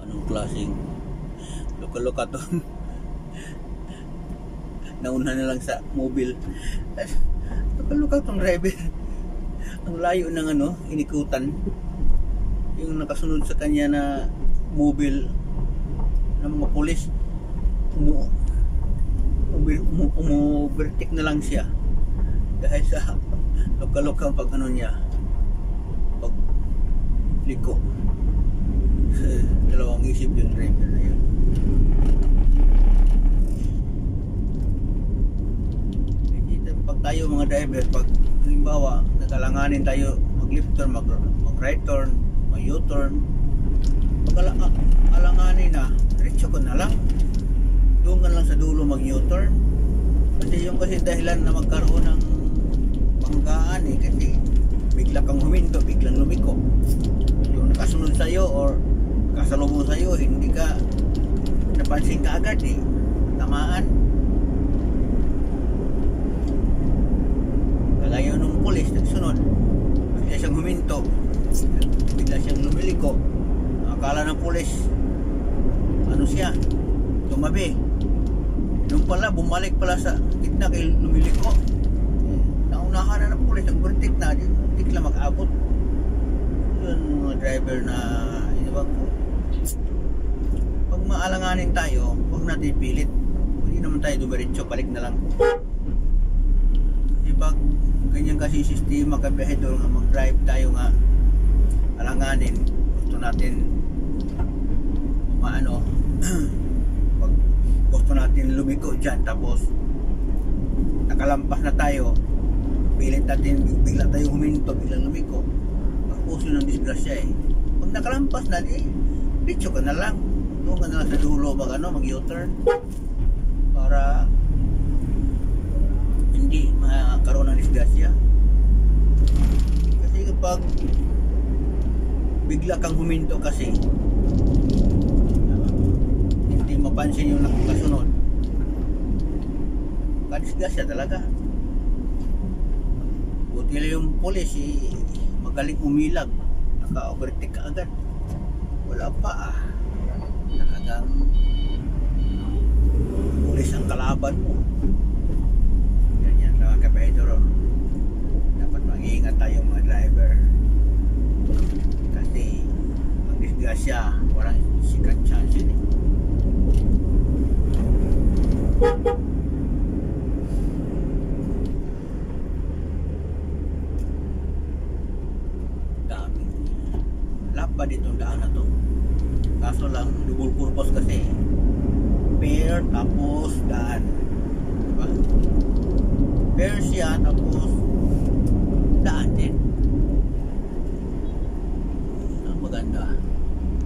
Anong klaseng luka-luka to. Nauna na lang sa mobile. Luka-luka tong driver. Ang layo ng inikutan. Yung nakasunod sa kanya na mobile ng mga pulis, umubertik na lang siya dahil sa luka-luka pag niya, pag liko. Dalawang isip yung driver na yun. Pag tayo mga driver, pag halimbawa nakalanganin tayo mag-left turn, mag-right turn, mag-U-turn, pag alanganin na, diretso ko na lang, doon ka lang sa dulo mag-U-turn. Kasi yung dahilan na magkaroon ng banggaan kasi bigla kang huminto, biglang lumiko. Yung nakasunod sa'yo or kasalubong sa'yo, hindi ka napansin ka agad tamaan. Kagaya nung pulis nagsunod, bigla siyang huminto, bigla siyang lumiliko. Akala ng pulis siya tumabi, nung pala bumalik pala sa gitna kay lumiliko. Naunahan na ng pulis, ang bertik na, hindi lang mag-abot. Yun mga driver na inibang po, pag maalanganin tayo, huwag natin pilit. Hindi naman tayo dumiretso, balik na lang. Kasi pag ganyan kasi sistema kabiyahe doon nga mag-drive tayo nga alanganin, gusto natin pag gusto natin lumiko dyan, tapos nakalampas na tayo, pilit natin bigla tayo huminto, biglang lumiko, magpuso ng disgrasya Pag nakalampas na, diretso ka na lang, doon ka na lang sa dulo mag-U-turn para hindi makaroon ng disgrasya. Kasi kapag bigla kang huminto kasi, hindi mapansin yung nakasunod, kadisgrasya talaga. Buti lang yung pulis magaling umilag, naka-overtake ka agad. Wala pa talagang pulis ang kalaban mo. Yan mga kapedro, dapat mag-iingat tayo mga driver kasi ang disgrasya walang second chance daming lapad itong daan na to, kaso lang double purpose kasi, pair tapos daan, diba? Pair siya